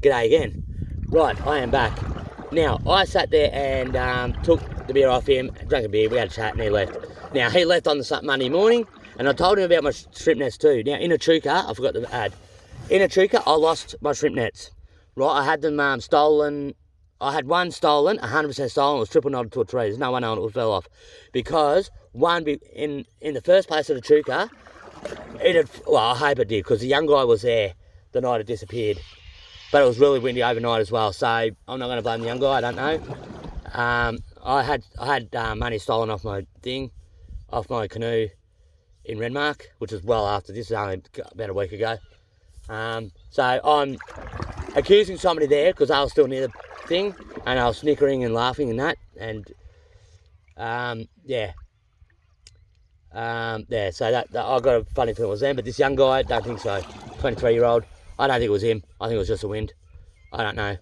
g'day again. Right, I am back. Now, I sat there and took the beer off him, drank a beer, we had a chat, and he left. Now, he left on the Monday morning, and I told him about my shrimp nets too. Now, in Echuca, I forgot to add, in Echuca, I lost my shrimp nets. Right, I had them stolen. I had one stolen, 100% stolen. It was triple knotted to a tree. There's no one on it, it fell off. Because one, in the first place at Echuca, it had, well, I hope it did, because the young guy was there the night it disappeared. But it was really windy overnight as well, so I'm not going to blame the young guy, I don't know. I had money stolen off my canoe in Renmark, which was well after this, only about a week ago. So I'm accusing somebody there, because I was still near the thing, and I was snickering and laughing and that, and so that I got a funny feeling it was them, but this young guy, don't think so, 23-year-old, I don't think it was him. I think it was just a wind. I don't know.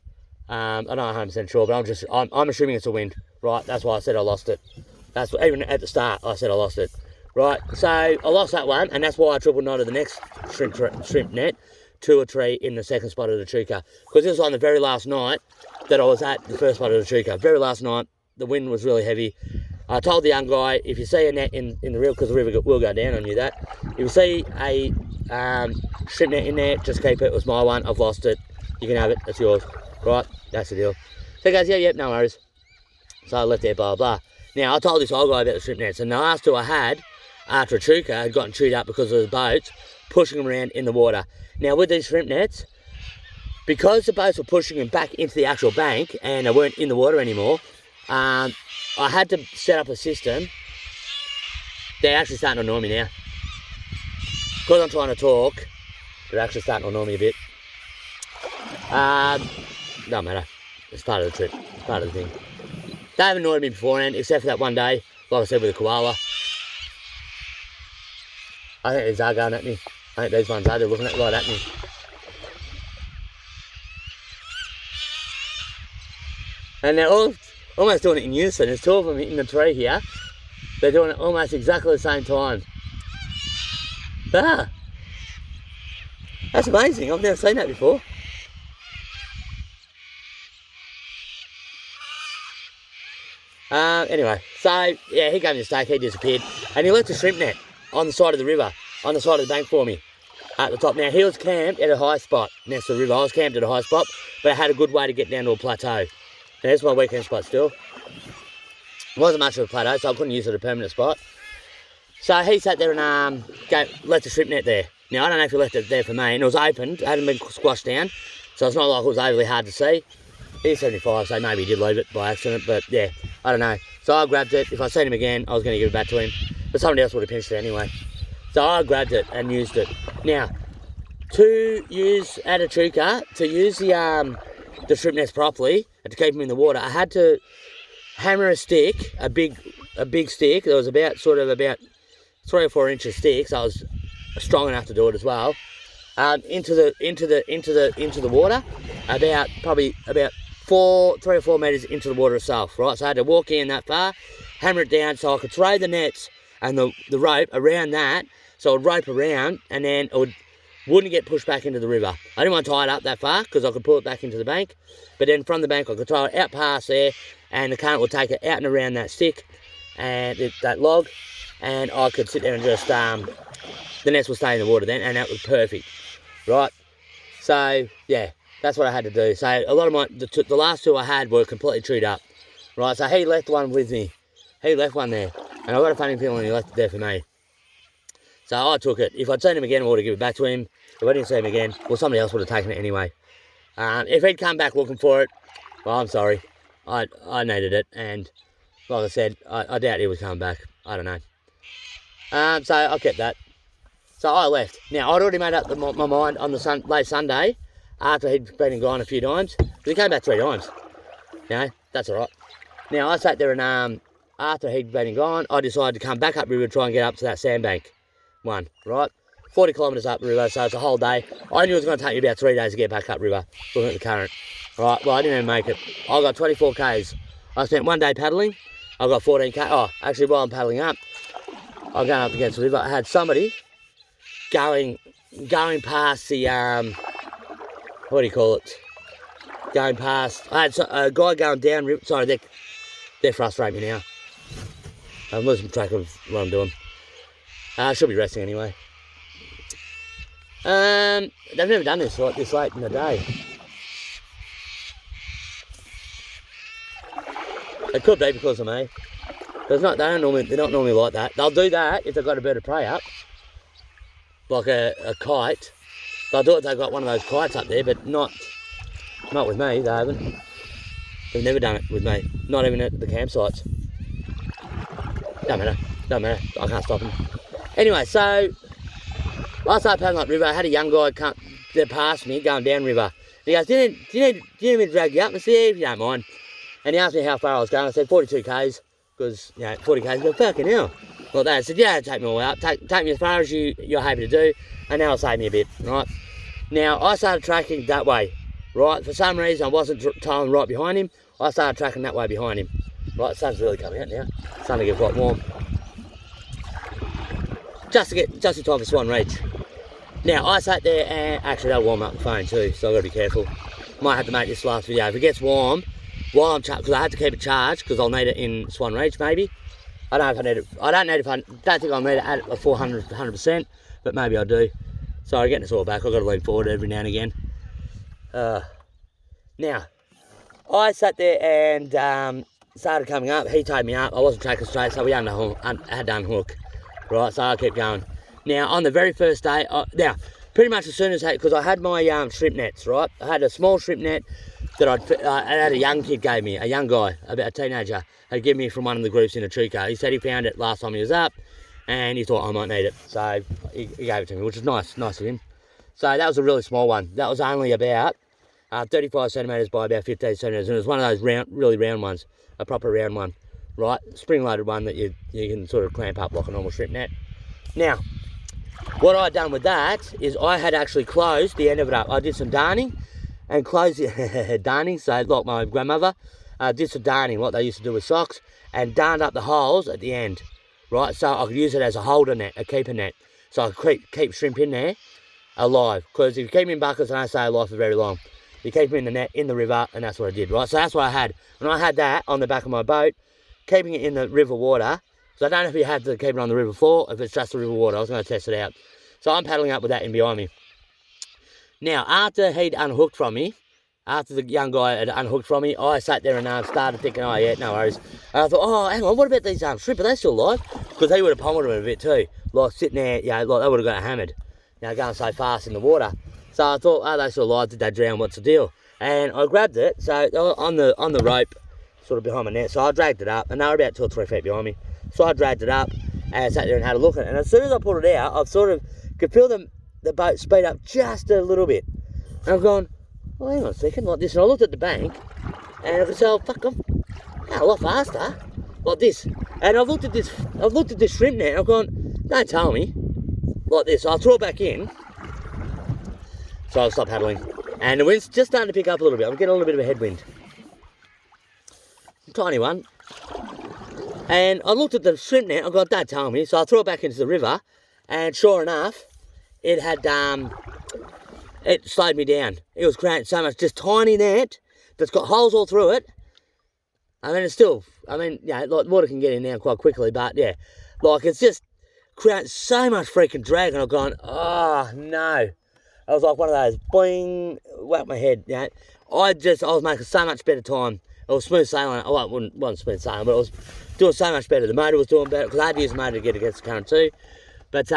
I'm not 100% sure, but I'm assuming it's a wind, right? That's why I said I lost it. That's what, even at the start, I said I lost it, right? So I lost that one, and that's why I triple knotted the next shrimp net to a tree in the second spot of the Echuca, because this was on the very last night that I was at the first spot of the Echuca. Very last night, the wind was really heavy. I told the young guy, if you see a net in the river, because the river will go down, I knew that. If you see a shrimp net in there, just keep it. It was my one. I've lost it. You can have it. It's yours. Right? That's the deal. So he goes, yep, no worries. So I left there, blah, blah. Now, I told this old guy about the shrimp nets, and the last two I had, after Echuca, had gotten chewed up because of the boats pushing them around in the water. Now, with these shrimp nets, because the boats were pushing them back into the actual bank, and they weren't in the water anymore, I had to set up a system. They're actually starting to annoy me now. Because I'm trying to talk, they're actually starting to annoy me a bit. Don't matter. It's part of the trip. It's part of the thing. They haven't annoyed me beforehand, except for that one day, like I said, with the koala. I think these are going at me. I think these ones are. They're looking right at me. And they're all almost doing it in unison. There's two of them in the tree here. They're doing it almost exactly the same time. Ah, that's amazing. I've never seen that before. Anyway, so yeah, he gave me the steak, he disappeared, and he left a shrimp net on the side of the river, on the side of the bank for me, at the top. Now, he was camped at a high spot next to the river. I was camped at a high spot, but I had a good way to get down to a plateau. Now, there's my weekend spot still. It wasn't much of a plateau, so I couldn't use it as a permanent spot. So he sat there and left a shrimp net there. Now, I don't know if he left it there for me, and it was opened, it hadn't been squashed down, so it's not like it was overly hard to see. He's 75, so maybe he did leave it by accident, but yeah, I don't know. So I grabbed it. If I seen him again, I was going to give it back to him, but somebody else would have pinched it anyway. So I grabbed it and used it. Now, to use at Echuca, to use the shrimp nets properly and to keep them in the water, I had to hammer a stick, a big stick. There was about 3 or 4 inches stick, so I was strong enough to do it as well. Into the water, probably about 3 or 4 metres into the water itself, right? So I had to walk in that far, hammer it down so I could throw the nets and the rope around that, so I'd rope around and then it wouldn't get pushed back into the river. I didn't want to tie it up that far because I could pull it back into the bank, but then from the bank I could throw it out past there and the current would take it out and around that stick and that log, and I could sit there and just, the nets will stay in the water then, and that was perfect, right? So, yeah, that's what I had to do. So a lot of the last two I had were completely chewed up, right? So he left one with me. He left one there, and I got a funny feeling he left it there for me. So I took it. If I'd seen him again, I would have given it back to him. If I didn't see him again, well, somebody else would have taken it anyway. If he'd come back looking for it, well, I'm sorry. I needed it, and like I said, I doubt he was coming back. I don't know. So I kept that. So I left. Now, I'd already made up my mind on the late Sunday, after he'd been and gone a few times, because he came back 3 times. You know, that's all right. Now, I sat there and after he'd been and gone, I decided to come back up river and try and get up to that sandbank one, right? 40 kilometres up river, so it's a whole day. I knew it was going to take me about 3 days to get back up river, looking at the current. Right, well, I didn't even make it. I got 24 Ks. I spent 1 day paddling. I got 14 K. Oh, actually, while I'm paddling up, I'm going up against the river. I had somebody going past the, what do you call it? going past. I had a guy going down. Sorry, they're frustrating me now. I'm losing track of what I'm doing. I should be resting anyway. They've never done this like this late in the day. It could be because of me. They're not normally like that. They'll do that if they've got a bird of prey up, like a kite. They'll do it if they've got one of those kites up there, but not with me. They haven't. They've never done it with me. Not even at the campsites. Don't matter. I can't stop them. Anyway, so I started paddling up river. I had a young guy come there past me going down river. And he goes, do you need me to drag you up? And I said, yeah, if you don't mind. And he asked me how far I was going. I said 42 k's, because 40 k's. He goes, fucking hell. Like that. I said, yeah, take me all the way up. Take me as far as you're happy to do, and that'll save me a bit, right? Now I started tracking that way, right? For some reason I wasn't tailing right behind him. I started tracking that way behind him. Right, the sun's really coming out now. It's starting to get quite warm. Just in time for Swan Reach. Now I sat there and actually that'll warm up the phone too, so I've got to be careful. Might have to make this last video. If it gets warm, while I'm because I have to keep it charged because I'll need it in Swan Reach maybe. I don't know if I need it. I don't think I'll need it at a 100%, but maybe I do. Sorry, getting this all back. I've got to lean forward every now and again. Now, I sat there and started coming up. He tied me up. I wasn't tracking straight, so we had to unhook. Right, so I kept going. Now, on the very first day, now, pretty much as soon as, because I had my shrimp nets, right? I had a small shrimp net that I had a young kid gave me, a young guy, about a teenager, had given me from one of the groups in Echuca. He said he found it last time he was up, and he thought I might need it. So he gave it to me, which is nice of him. So that was a really small one. That was only about 35 centimetres by about 15 centimetres, and it was one of those really round ones, a proper round one, right? Spring-loaded one that you can sort of clamp up like a normal shrimp net. Now, what I'd done with that is I had actually closed the end of it up. I did some darning and closed it, darning, so like my grandmother, did some darning, like they used to do with socks, and darned up the holes at the end, right? So I could use it as a holder net, a keeper net, so I could keep shrimp in there alive, because if you keep them in buckets, they don't stay alive for very long. You keep them in the net, in the river, and that's what I did, right? So that's what I had. And I had that on the back of my boat, keeping it in the river water. So I don't know if you have to keep it on the river floor, if it's just the river water. I was going to test it out. So I'm paddling up with that in behind me. Now, after he'd unhooked from me, after the young guy had unhooked from me, I sat there and started thinking, oh yeah, no worries. And I thought, oh, hang on, what about these shrimp? Are they still alive? Because he would have pummeled them a bit too. Like sitting there, like they would have got hammered, going so fast in the water. So I thought, oh, they still alive, did they drown, what's the deal? And I grabbed it, so on the rope, sort of behind my net, so I dragged it up, and they were about 2 or 3 feet behind me. So I dragged it up, and sat there and had a look at it. And as soon as I pulled it out, I sort of could feel the boat speed up just a little bit. And I'm going, oh, hang on a second, like this. And I looked at the bank, and I could say, oh, fuck, I'm going a lot faster, like this. And I've looked at this shrimp net, and I've gone, don't tell me, like this. So I'll throw it back in. So I'll stop paddling. And the wind's just starting to pick up a little bit. I'm getting a little bit of a headwind. A tiny one. And I looked at the shrimp net, I got, don't tell me. So I threw it back into the river, and sure enough, it had, it slowed me down. It was creating so much, just tiny net that's got holes all through it. I mean, it's still, like water can get in there quite quickly, but yeah, like it's just creating so much freaking drag, and I've gone, oh no. I was like one of those, boing, whack my head, I was making so much better time. It was smooth sailing. Well, it wasn't smooth sailing, but it was doing so much better. The motor was doing better, because I had to use the motor to get against the current too. But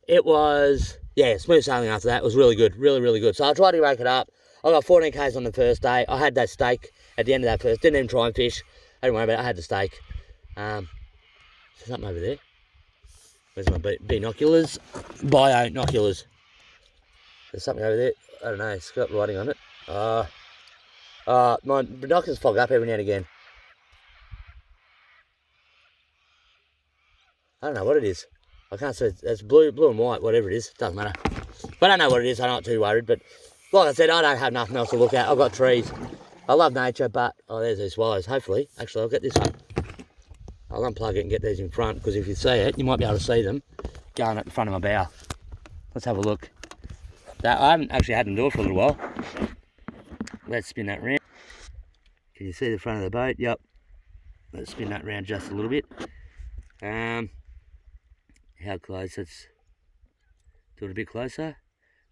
it was, smooth sailing after that. It was really good, really, really good. So I tried to rake it up. I got 14 k's on the first day. I had that steak at the end of that first. Didn't even try and fish. I didn't worry about it. I had the steak. There's something over there. Where's my binoculars? Binoculars. There's something over there. I don't know. It's got writing on it. My binoculars fog up every now and again. I don't know what it is. I can't see. It's blue and white, whatever it is. Doesn't matter. But I don't know what it is. I'm not too worried. But like I said, I don't have nothing else to look at. I've got trees. I love nature, but there's these swallows. Hopefully, actually, I'll get this one. I'll unplug it and get these in front, because if you see it, you might be able to see them going at the front of my bow. Let's have a look. I haven't actually had them do it for a little while. let's spin that round. Can you see the front of the boat? Yep. Let's spin that round just a little bit. How close? Let's do it a bit closer.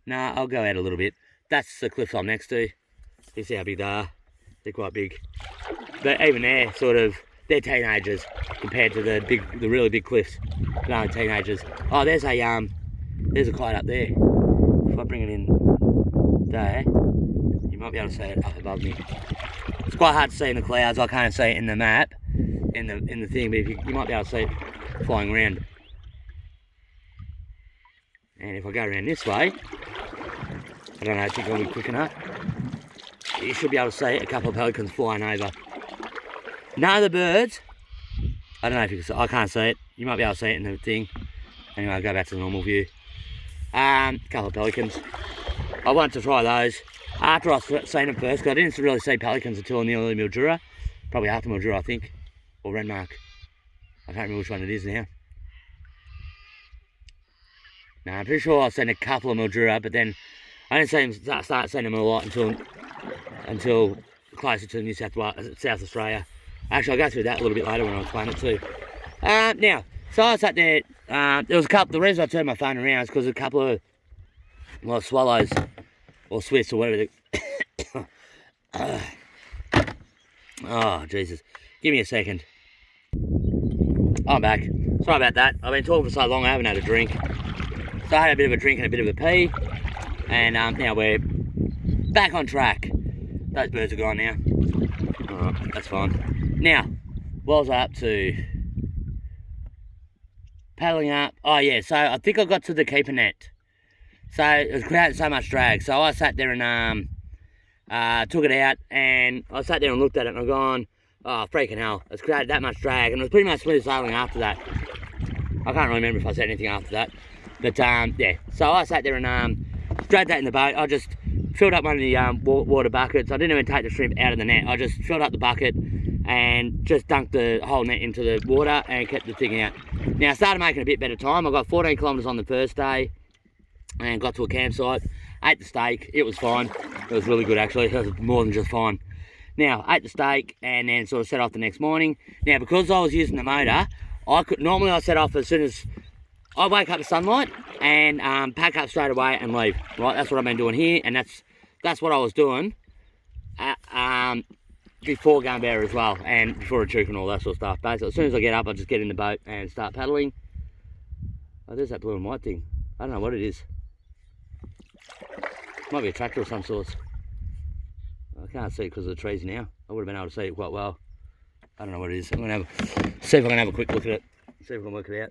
Nah, I'll go out a little bit. That's the cliffs I'm next to. You see how big they are? They're quite big. But even there, they're teenagers compared to the really big cliffs. No, teenagers. Oh, there's a kite up there. If I bring it in there, you might be able to see it up above me. It's quite hard to see in the clouds. I can't see it in the map, in the thing, but you might be able to see it flying around. And if I go around this way, I don't know if it's going to be quick enough. You should be able to see a couple of pelicans flying over. None of the birds. I don't know if you can see. I can't see it. You might be able to see it in the thing. Anyway, I'll go back to the normal view. A couple of pelicans. I wanted to try those after I seen them first, because I didn't really see pelicans until nearly Mildura. Probably after Mildura, I think. Or Renmark. I can't remember which one it is now. No, I'm pretty sure I've seen a couple of Mildura, but then I didn't see them, start seeing them a lot until closer to New South Australia. Actually, I'll go through that a little bit later when I explain it too. Now, so I sat there. There was a couple. The reason I turned my phone around is because a couple of swallows or swifts or whatever. Oh Jesus! Give me a second. I'm back. Sorry about that. I've been talking for so long. I haven't had a drink. So I had a bit of a drink and a bit of a pee, and now we're back on track. Those birds are gone now. Alright, that's fine. Now, what was I up to? Paddling up. Oh yeah, so I think I got to the keeper net. So it was creating so much drag. So I sat there and took it out, and I sat there and looked at it, and I've gone, oh freaking hell, it's created that much drag, and it was pretty much smooth sailing after that. I can't really remember if I said anything after that. But yeah, so I sat there and dragged that in the boat. I just filled up one of the water buckets. I didn't even take the shrimp out of the net. I just filled up the bucket and just dunked the whole net into the water and kept the thing out. Now I started making a bit better time. I got 14 kilometres on the first day and got to a campsite. Ate the steak. It was fine. It was really good actually. It was more than just fine. Now ate the steak and then sort of set off the next morning. Now because I was using the motor, normally I set off as soon as I wake up to sunlight and pack up straight away and leave. Right, that's what I've been doing here, and that's what I was doing before Gunbower as well, and before a chook and all that sort of stuff. Basically, as soon as I get up, I just get in the boat and start paddling. Oh, there's that blue and white thing. I don't know what it is. Might be a tractor of some sort. I can't see it because of the trees now. I would have been able to see it quite well. I don't know what it is. I'm gonna see if I can have a quick look at it. See if I can work it out.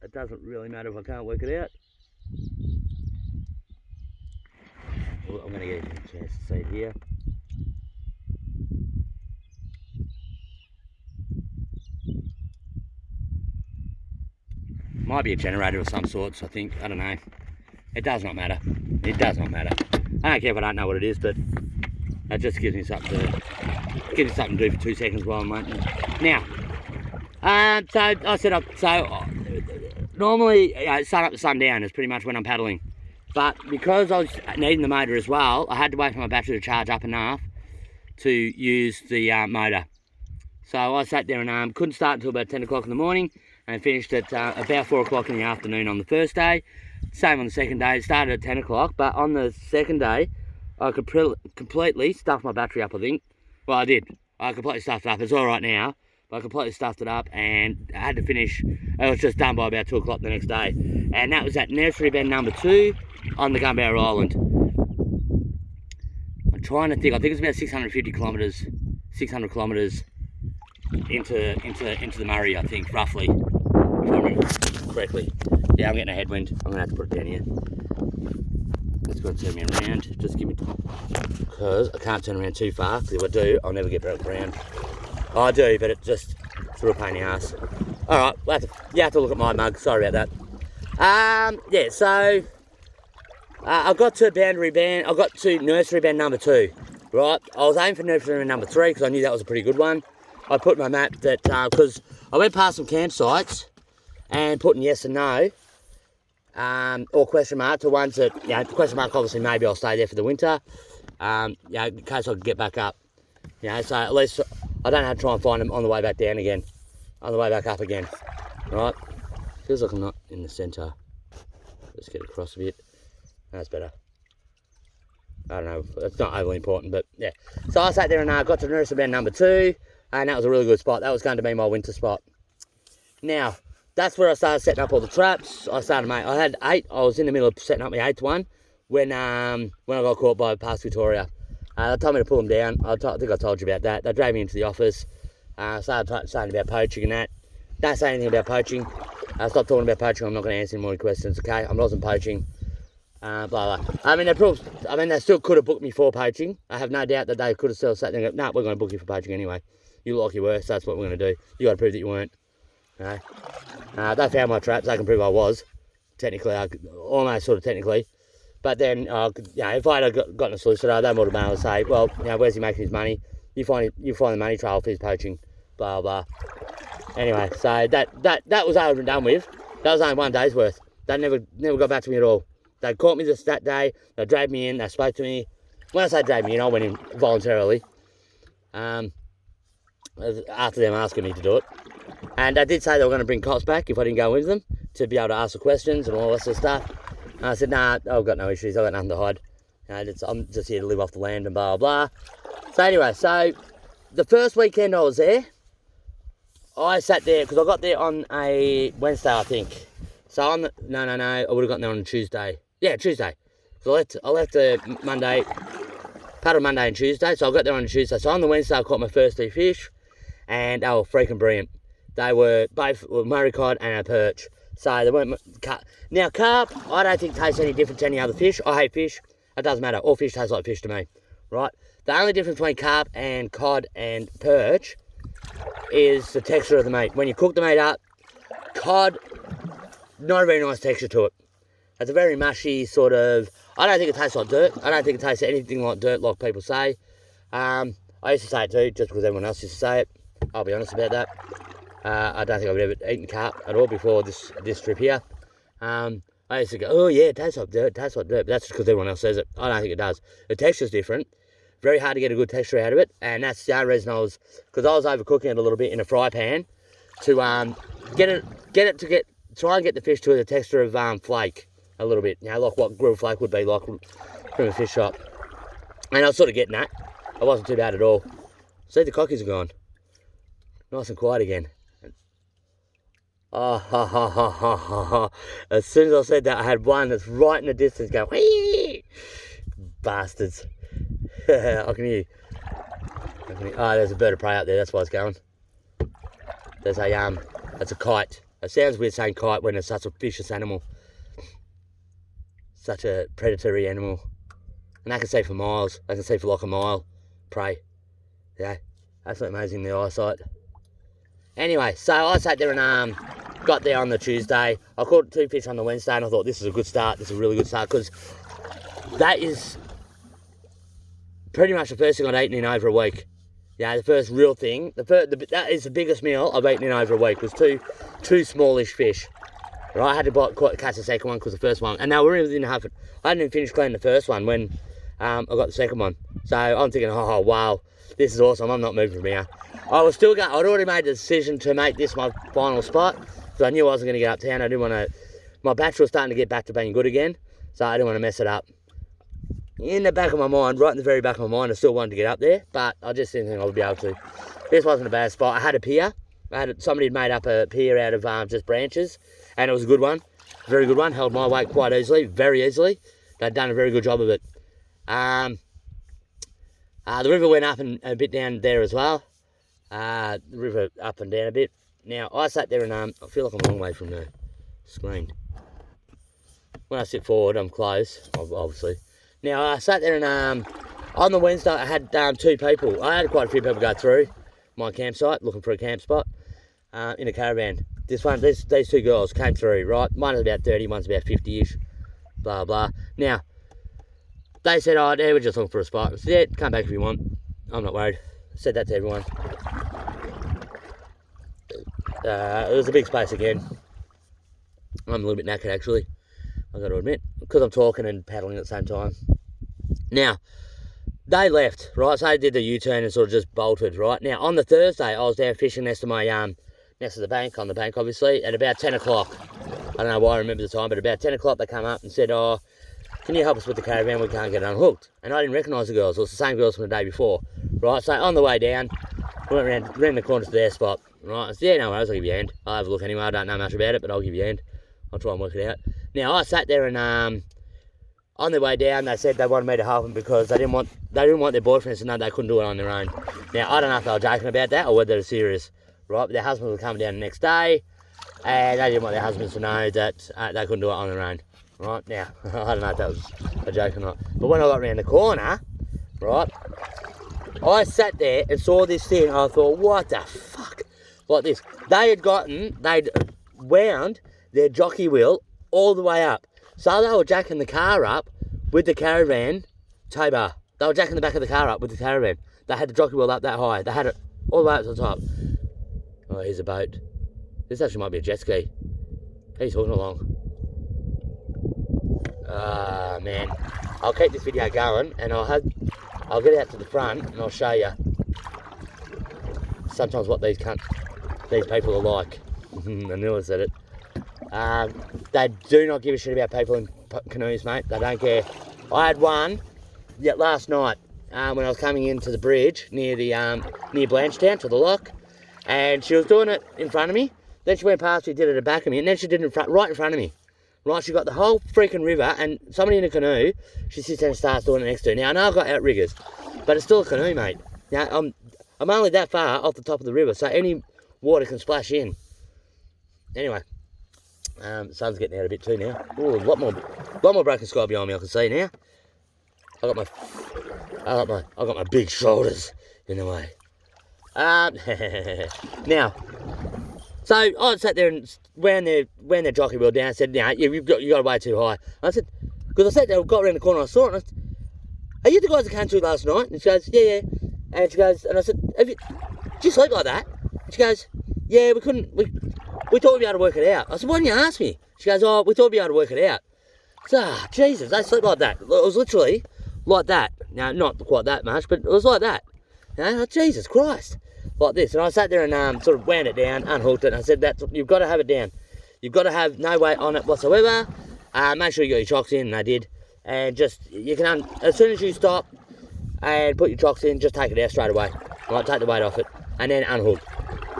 It doesn't really matter if I can't work it out. Well, I'm going to get a chance to see it here. Might be a generator of some sorts, I think. I don't know. It does not matter. It does not matter. I don't care if I don't know what it is, but that just gives me something to do for 2 seconds while I'm waiting. Now, so I set up. Normally, sun up to sundown is pretty much when I'm paddling. But because I was needing the motor as well, I had to wait for my battery to charge up enough to use the motor. So I sat there and couldn't start until about 10 o'clock in the morning and finished at about 4 o'clock in the afternoon on the first day. Same on the second day. It started at 10 o'clock, but on the second day, I completely stuffed my battery up, I think. Well, I did. I completely stuffed it up. It's all right now. But I completely stuffed it up and I had to finish. It was just done by about 2 o'clock the next day. And that was at nursery bed number 2 on the Gunbower Island. I'm trying to think. I think it's about 650 kilometres, 600 kilometres into the Murray, I think, roughly. If I remember correctly. Yeah, I'm getting a headwind. I'm going to have to put it down here. It's got to turn me around. Just give me time. Because I can't turn around too far. Because if I do, I'll never get back around. Oh, I do, but it's a real pain in the ass. Alright, you have to look at my mug. Sorry about that. Yeah, so I got to nursery band number 2. Right? I was aiming for nursery band number 3 because I knew that was a pretty good one. I put my map that, because I went past some campsites and put in yes and no. or question mark to ones that, you know, question mark obviously maybe I'll stay there for the winter, you know, in case I can get back up. You know, so at least I don't have to try and find them on the way back down again, on the way back up again, right? Feels like I'm not in the centre. Let's get across a bit. That's better. I don't know, it's not overly important, but yeah. So I sat there and got to nurse band number 2, and that was a really good spot. That was going to be my winter spot. Now, that's where I started setting up all the traps. I had 8. I was in the middle of setting up my 8th one when I got caught by Past Victoria. They told me to pull them down. I think I told you about that. They drove me into the office, started saying about poaching and that. Don't say anything about poaching. Stop talking about poaching. I'm not going to answer any more questions, okay? I wasn't poaching. Blah, blah. I mean, they still could have booked me for poaching. I have no doubt that they could have still sat there and go, no, we're going to book you for poaching anyway. You look like you were, so that's what we're going to do. You got to prove that you weren't. Okay? They found my traps. They can prove I was. Technically, almost sort of technically. But then, you know, if I had gotten a solicitor, they would have been able to say, well, you know, where's he making his money? You find the money trail for his poaching. Blah, blah. Anyway, so that was over and done with. That was only 1 day's worth. They never got back to me at all. They caught me that day, they dragged me in, they spoke to me. When I say dragged me in, I went in voluntarily. After them asking me to do it. And they did say they were going to bring cops back if I didn't go with them, to be able to ask the questions and all that sort of stuff. And I said, nah, I've got no issues, I've got nothing to hide. You know, I'm just here to live off the land and blah, blah, blah. So anyway, so the first weekend I was there, I sat there, because I got there on a Wednesday, I think. So I would have gotten there on a Tuesday. Yeah, Tuesday. So I left Monday, paddled Monday and Tuesday, so I got there on a Tuesday. So on the Wednesday, I caught my first 2 fish, and they were freaking brilliant. They were both Murray cod and a perch. So they weren't carp. Now, carp, I don't think tastes any different to any other fish. I hate fish. It doesn't matter. All fish taste like fish to me, right? The only difference between carp and cod and perch is the texture of the meat. When you cook the meat up, cod, not a very nice texture to it. It's a very mushy sort of, I don't think it tastes like dirt. I don't think it tastes anything like dirt like people say. I used to say it too, just because everyone else used to say it. I'll be honest about that. I don't think I've ever eaten carp at all before this trip here. I used to go, oh yeah, it tastes like dirt, but that's just because everyone else says it. I don't think it does. The texture's different. Very hard to get a good texture out of it, and that's the only reason because I was overcooking it a little bit in a fry pan to try and get the fish to the texture of flake a little bit, you know, like what grilled flake would be like from a fish shop. And I was sort of getting that. It wasn't too bad at all. See, the cockies are gone. Nice and quiet again. Oh, ha, ha, ha, ha, ha, ha. As soon as I said that, I had one that's right in the distance going, whee! Bastards. I can hear. Oh, there's a bird of prey out there, that's why it's going. There's that's a kite. It sounds weird saying kite when it's such a vicious animal. Such a predatory animal. And they can see for miles. They can see for like a mile. Prey. Yeah. Absolutely amazing, the eyesight. Anyway, so I sat there and got there on the Tuesday. I caught 2 fish on the Wednesday and I thought this is a good start. This is a really good start because that is pretty much the first thing I'd eaten in over a week. Yeah, the first real thing. That is the biggest meal I've eaten in over a week. Was two smallish fish. Right, I had to catch the second one because the first one, and they were within half. I hadn't even finished cleaning the first one when I got the second one. So I'm thinking, oh wow, this is awesome. I'm not moving from here. I was still going. I'd already made the decision to make this my final spot because I knew I wasn't going to get uptown. I didn't want to. My batch was starting to get back to being good again, so I didn't want to mess it up. In the back of my mind, right in the very back of my mind, I still wanted to get up there, but I just didn't think I would be able to. This wasn't a bad spot. I had a pier. Somebody had made up a pier out of just branches, and it was a good one. Very good one. Held my weight quite easily, very easily. They'd done a very good job of it. The river went up and a bit down there as well. The river up and down a bit. Now, I sat there and I feel like I'm a long way from the screen. When I sit forward, I'm close, obviously. Now, I sat there and on the Wednesday, I had 2 people. I had quite a few people go through my campsite looking for a camp spot in a caravan. These 2 girls came through, right? One's about 30, one's about 50-ish, blah, blah. Now, they said, oh, yeah, we're just looking for a spot. I said, yeah, come back if you want. I'm not worried. I said that to everyone. It was a big space again. I'm a little bit knackered, actually. I've got to admit, because I'm talking and paddling at the same time. Now, they left, right? So they did the U-turn and sort of just bolted, right? Now, on the Thursday, I was down fishing next to the bank, on the bank, obviously, at about 10 o'clock. I don't know why I remember the time, but about 10 o'clock, they come up and said, oh, can you help us with the caravan? We can't get it unhooked. And I didn't recognise the girls. It was the same girls from the day before, right? So on the way down, we went round the corner to their spot, right? I said, yeah, no worries, I'll give you a hand. I'll have a look anyway. I don't know much about it, but I'll give you a hand. I'll try and work it out. Now, I sat there and on their way down, they said they wanted me to help them because they didn't want their boyfriends to know they couldn't do it on their own. Now, I don't know if they were joking about that or whether they're serious, right? But their husbands were coming down the next day, and they didn't want their husbands to know that they couldn't do it on their own, right? Now, I don't know if that was a joke or not. But when I got around the corner, right, I sat there and saw this thing. I thought, what the fuck? Like this. They'd wound their jockey wheel all the way up. So they were jacking the car up with the caravan tow bar. They were jacking the back of the car up with the caravan. They had the jockey wheel up that high. They had it all the way up to the top. Oh, here's a boat. This actually might be a jet ski. He's talking along. Ah, man. I'll keep this video going and I'll get out to the front and I'll show you sometimes what these people are like. I knew I said it. They do not give a shit about people in canoes, mate. They don't care. I had one last night when I was coming into the bridge near Blanchetown to the lock, and she was doing it in front of me. Then she went past me, did it at the back of me, and then she did it right in front of me. Right, she got the whole freaking river, and somebody in a canoe, she sits there and starts doing it next to her. Now, I know I've got outriggers, but it's still a canoe, mate. Now, I'm only that far off the top of the river, so any water can splash in. Anyway. Sun's getting out a bit too now. Ooh, a lot more broken sky behind me. I can see now. I got my big shoulders in the way. Now, so I sat there and wound their jockey wheel down. And said, "Now you got it way too high." I said, because I sat there, got around the corner, I saw it. And I said, "Are you the guys that came to last night?" And she goes, "Yeah." And she goes, and I said, "Did you sleep like that?" And she goes, "Yeah, we couldn't. We thought we'd be able to work it out." I said, "Why didn't you ask me?" She goes, "Oh, we thought we'd be able to work it out." I said, Jesus, they sleep like that. It was literally like that. Now, not quite that much, but it was like that. You know, like, Jesus Christ. Like this. And I sat there and sort of wound it down, unhooked it, and I said, you've got to have it down. You've got to have no weight on it whatsoever. Make sure you got your chocks in, and I did. And just, as soon as you stop and put your chocks in, just take it out straight away. Right, take the weight off it, and then unhook.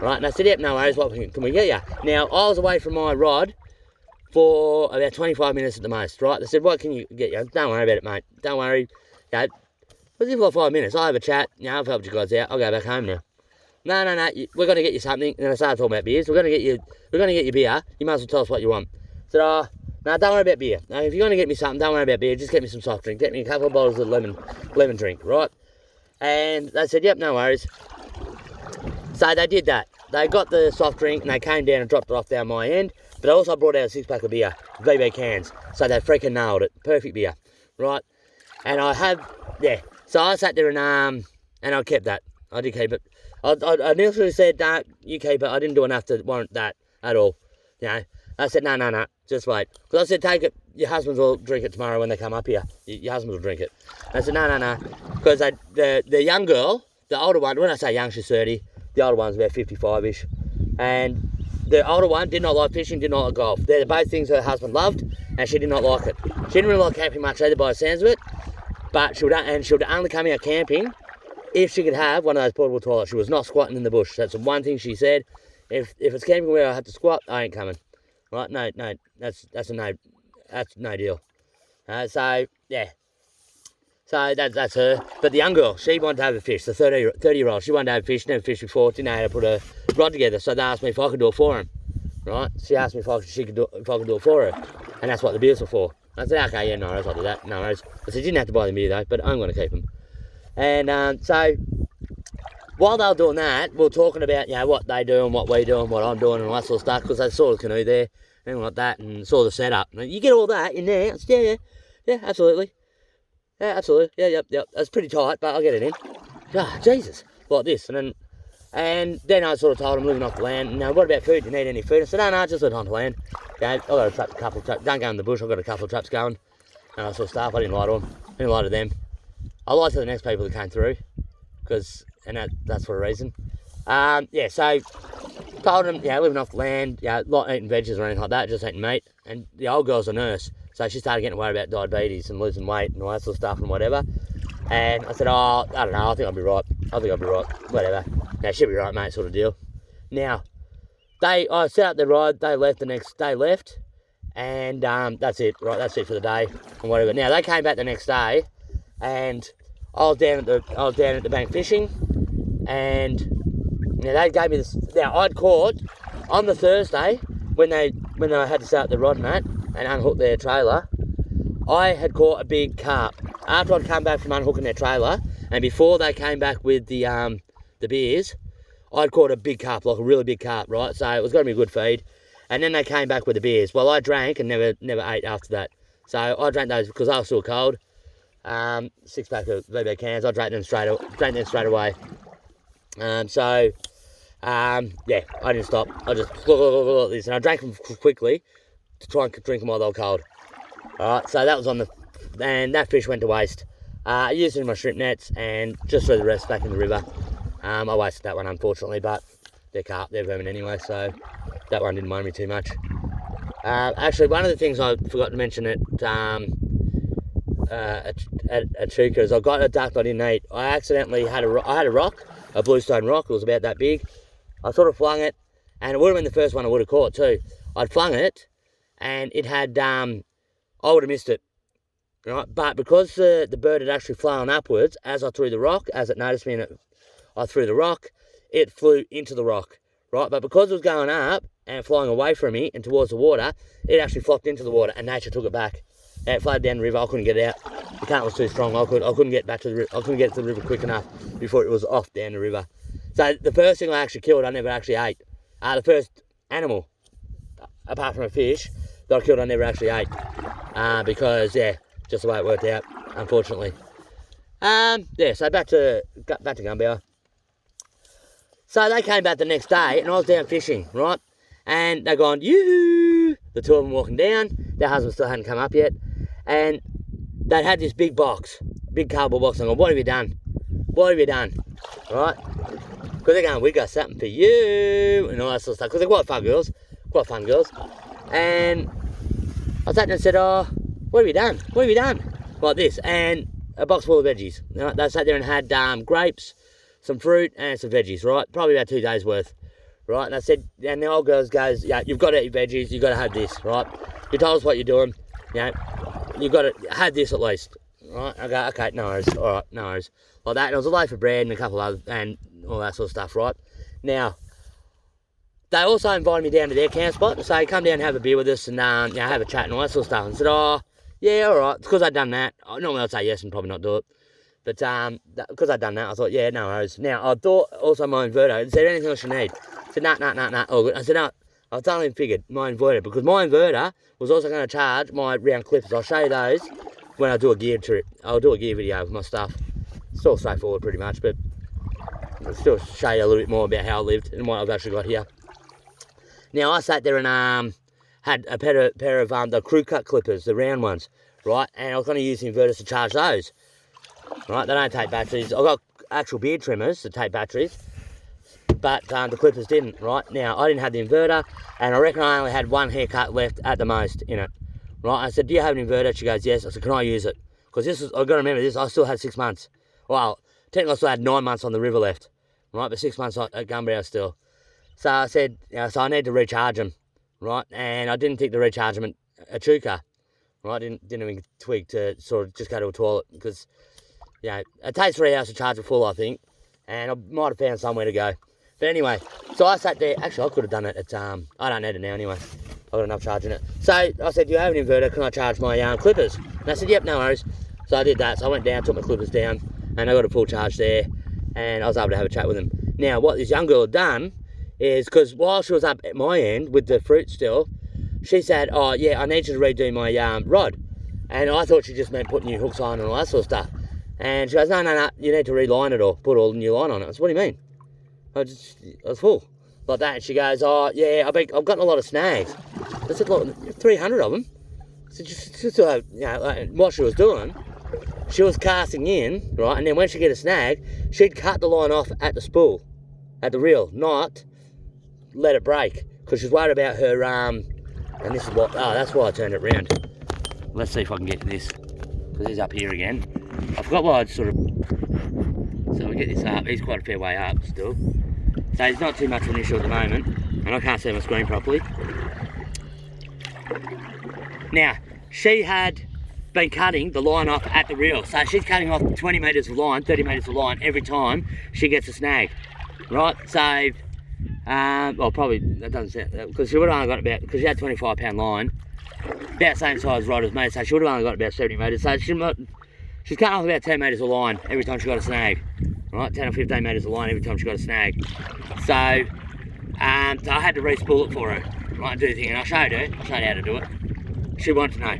Right, and I said, yep, no worries, what can we get you? Now, I was away from my rod for about 25 minutes at the most, right? They said, what can you get you? Don't worry about it, mate. Don't worry. You know, within 5 minutes, I'll have a chat. You know, I've helped you guys out. I'll go back home now. No, we're going to get you something. And then I started talking about beers. We're going to get you beer. You might as well tell us what you want. I said, no, don't worry about beer. No, if you're going to get me something, don't worry about beer. Just get me some soft drink. Get me a couple of bottles of lemon drink, right? And they said, yep, no worries. So they did that. They got the soft drink and they came down and dropped it off down my end. But I also brought out a 6-pack of beer, VB cans. So they freaking nailed it. Perfect beer, right? And so I sat there and I kept that. I did keep it. I initially said, no, you keep it. I didn't do enough to warrant that at all. You know, I said, no, just wait. Because I said, take it. Your husbands will drink it tomorrow when they come up here. Your husbands will drink it. I said, no. Because the young girl, the older one, when I say young, she's 30. The older one's about 55-ish. And the older one did not like fishing, did not like golf. They're both things her husband loved, and she did not like it. She didn't really like camping much either by the sounds of it. But she would only come out camping if she could have one of those portable toilets. She was not squatting in the bush. That's the one thing she said. If it's camping where I have to squat, I ain't coming. Right? No, that's no deal. So yeah. So that's her. But the young girl, she wanted to have a fish. The 30-year-old, she wanted to have a fish. Never fished before. Didn't know how to put a rod together. So they asked me if I could do it for him. Right? She asked me if I could do it for her, and that's what the beers were for. I said, okay, yeah, no worries, I'll do that. No worries. I said, you didn't have to buy the beer though, but I'm going to keep them. And so while they were doing that, we were talking about, you know, what they do and what we do and what I'm doing and all that sort of stuff, because they saw the canoe there and like that, and saw the setup. And you get all that in there? I said, yeah, absolutely. Yeah, absolutely. Yeah, yep. It's pretty tight, but I'll get it in. Ah, Jesus. Like this. And then And then I sort of told him, living off the land, what about food? Do you need any food? I said, no, just live on the land. Okay, I've got a couple of traps. Don't go in the bush, I've got a couple of traps going. And that sort of stuff. I didn't lie to them. I didn't lie to them. I lied to the next people that came through. That's for a reason. So told them, living off the land, not eating veggies or anything like that, just eating meat. And the old girl's a nurse, so she started getting worried about diabetes and losing weight and all that sort of stuff and whatever. And I said, I don't know, I think I'll be right. Whatever. Now, she'll be right, mate, sort of deal. Now, I set up the ride, they left, and that's it, right, that's it for the day, and whatever. Now, they came back the next day, and I was down at the bank fishing, and they gave me this. Now, I'd caught on the Thursday when they had to start the rod and that and unhook their trailer. I had caught a big carp after I'd come back from unhooking their trailer, and before they came back with the beers, I'd caught a big carp, like a really big carp, right? So it was going to be a good feed. And then they came back with the beers. Well, I drank and never ate after that. So I drank those because I was still cold. 6-pack of VB cans. I drank them straight away. I didn't stop. I just look this, and I drank them quickly to try and drink them while they were cold. All right. So that was and that fish went to waste. I used it in my shrimp nets and just threw the rest back in the river. I wasted that one, unfortunately, but they're carp, they're vermin anyway, so that one didn't mind me too much. Actually, one of the things I forgot to mention at Chuka is I got a duck I didn't eat. I accidentally had a rock, a bluestone rock. It was about that big. I sort of flung it, and it would have been the first one I would have caught too. I'd flung it, and it had, I would have missed it. Right, but because the bird had actually flown upwards as I threw the rock, as it noticed me and I threw the rock, it flew into the rock, right? But because it was going up and flying away from me and towards the water, it actually flopped into the water and nature took it back. And it floated down the river. I couldn't get it out. The current was too strong. I couldn't get back to the river. I couldn't get to the river quick enough before it was off down the river. So the first thing I actually killed, I never actually ate. The first animal, apart from a fish, that I killed, I never actually ate. Because just the way it worked out, unfortunately. So back to Gunbower. So they came back the next day, and I was down fishing, right? And they're going, yoo-hoo! The two of them walking down. Their husband still hadn't come up yet. And they'd had this big box, big cardboard box. And I'm going, what have you done? What have you done? Right? Because they're going, we got something for you, and all that sort of stuff. Because they're quite fun girls. And I sat there and said, what have you done? What have you done? Like this. And a box full of veggies. Right? They sat there and had grapes, some fruit, and some veggies, right? Probably about 2 days worth, right? And I said, and the old girl goes, you've got to eat veggies, you've got to have this, right? You told us what you're doing, you've got to have this at least, right? I go, okay, no worries, all right, no worries. Like that, and it was a loaf of bread and a couple of other, and all that sort of stuff, right? Now, they also invited me down to their camp spot to say, come down and have a beer with us and have a chat and all that sort of stuff. And I said, yeah, all right, because I'd done that. Normally I'd say yes and probably not do it. But because I'd done that, I thought, yeah, no worries. Now, I thought also my inverter, is there anything else you need? I said, no, all good. I said, no, I totally figured my inverter, because my inverter was also going to charge my round clippers. I'll show you those when I do a gear trip. I'll do a gear video with my stuff. It's all straightforward pretty much, but I'll still show you a little bit more about how I lived and what I've actually got here. Now, I sat there and had a pair of the crew cut clippers, the round ones, right? And I was going to use the inverters to charge those. Right, they don't take batteries. I've got actual beard trimmers that take batteries, but the clippers didn't, right? Now, I didn't have the inverter, and I reckon I only had one haircut left at the most in it, right? I said, do you have an inverter? She goes, yes. I said, can I use it? Because I've got to remember this, I still had 6 months. Well, technically I still had 9 months on the river left, right? But 6 months at Gunbower still. So I said, so I need to recharge them, right? And I didn't think to recharge them at Chuka, right? Didn't even twig to sort of just go to a toilet, because it takes 3 hours to charge it full, I think, and I might have found somewhere to go. But anyway, so I sat there. Actually, I could have done it at, I don't need it now anyway. I've got enough charging it. So I said, do you have an inverter? Can I charge my clippers? And I said, yep, no worries. So I did that. So I went down, took my clippers down, and I got a full charge there, and I was able to have a chat with them. Now, what this young girl had done is, because while she was up at my end with the fruit still, she said, oh, yeah, I need you to redo my rod. And I thought she just meant put new hooks on and all that sort of stuff. And she goes, no, you need to reline it or put all the new line on it. I said, what do you mean? I was full. Like that, and she goes, oh, yeah, I've gotten a lot of snags. I said, look, 300 of them. So just you know, like, what she was doing, she was casting in, right, and then when she get a snag, she'd cut the line off at the spool, at the reel, not let it break, because she's worried about her, and this is what, oh, that's why I turned it round. Let's see if I can get to this, because he's up here again. I forgot why I'd sort of, so we get this up, he's quite a fair way up still. So he's not too much of an issue at the moment, and I can't see my screen properly. Now, she had been cutting the line off at the reel, so she's cutting off 20 metres of line, 30 metres of line every time she gets a snag, right? So, well, probably, that doesn't sound, because she would have only got about, because she had 25 pound line, about the same size rod as me, so she would have only got about 70 metres, so she's cutting off about 10 metres of line every time she got a snag, right? 10 or 15 metres of line every time she got a snag. So, so I had to re-spool it for her, right, and do the thing, and I showed her how to do it. She wanted to know.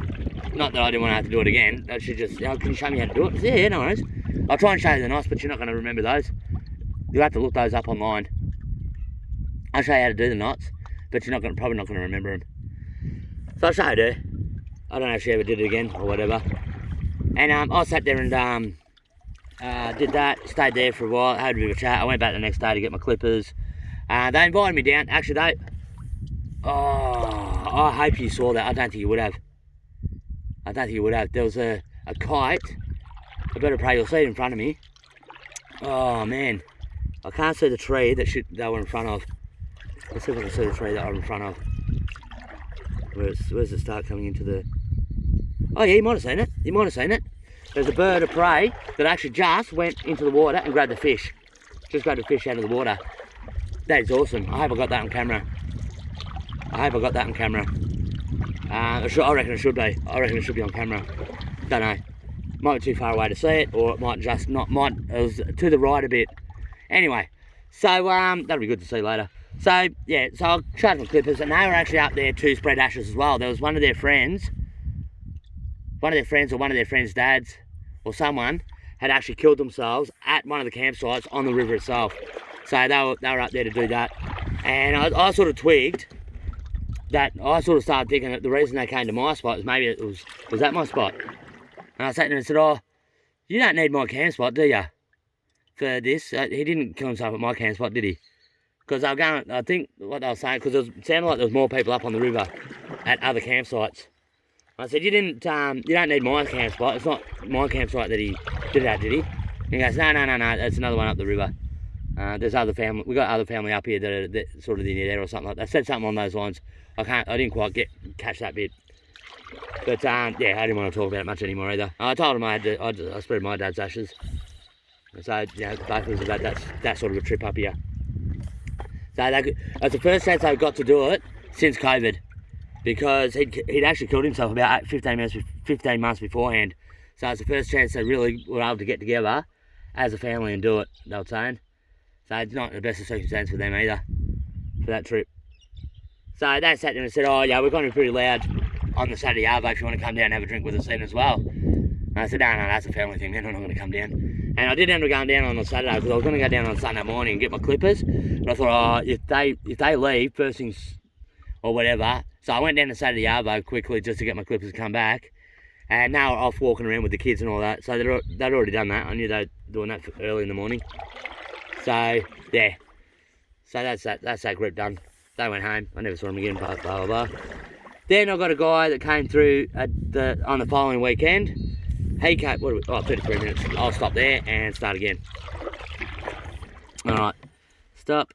Not that I didn't want to have to do it again. She just, oh, can you show me how to do it? I said, yeah, no worries. I'll try and show you the knots, but you're not going to remember those. You'll have to look those up online. I'll show you how to do the knots, but you're probably not going to remember them. So I showed her. I don't know if she ever did it again or whatever. And I sat there and did that, stayed there for a while, had a bit of a chat. I went back the next day to get my clippers. They invited me down. Actually, oh, I hope you saw that. I don't think you would have. I don't think you would have. There was a kite. I better pray you'll see it in front of me. Oh, man. I can't see the tree that they were in front of. Let's see if I can see the tree that I was in front of. Where's the start coming into the... Oh, yeah, you might have seen it. You might have seen it. There's a bird of prey that actually just went into the water and grabbed the fish. Just grabbed the fish out of the water. That is awesome. I hope I got that on camera. I reckon it should be. I reckon it should be on camera. Don't know. Might be too far away to see it, or it might just not. It was to the right a bit. Anyway, so that'll be good to see later. So yeah, so I showed my clippers, and they were actually up there to spread ashes as well. There was one of their friends, or one of their friends' dads, or someone had actually killed themselves at one of the campsites on the river itself. So they were up there to do that, and I sort of twigged that. I sort of started thinking that the reason they came to my spot is maybe it was at my spot. And I sat there and said, oh, you don't need my camp spot, do you, for this? He didn't kill himself at my camp spot, did he? Because they were going, I think what they were saying, because it sounded like there was more people up on the river at other campsites. I said, you don't need my camp spot. It's not my campsite that he did it at, did he? And he goes, no, that's another one up the river. There's other family, we got other family up here that are sort of near there or something like that. They said something on those lines. I didn't quite catch that bit. But yeah, I didn't want to talk about it much anymore either. I told him I spread my dad's ashes. So, you know, both of us have had that sort of a trip up here. So that's the first chance they got to do it since COVID, because he'd actually killed himself about 15 months beforehand. So it's the first chance they really were able to get together as a family and do it, they were saying. So it's not the best of circumstances for them either, for that trip. So they sat there and said, oh yeah, we're going to be pretty loud on the Saturday Arvo if you want to come down and have a drink with us then as well. And I said, no, that's a family thing, man, I'm not going to come down. And I did end up going down on the Saturday, because I was going to go down on Sunday morning and get my clippers. But I thought, oh, if they leave, first things, or whatever. So I went down to Saturday Arvo quickly just to get my clippers to come back. And now we're off walking around with the kids and all that. So they'd already done that. I knew they were doing that early in the morning. So, yeah. So that's that group done. They went home. I never saw them again, blah, blah, blah. Then I got a guy that came through on the following weekend. He came, 33 minutes. I'll stop there and start again. Alright. Stop.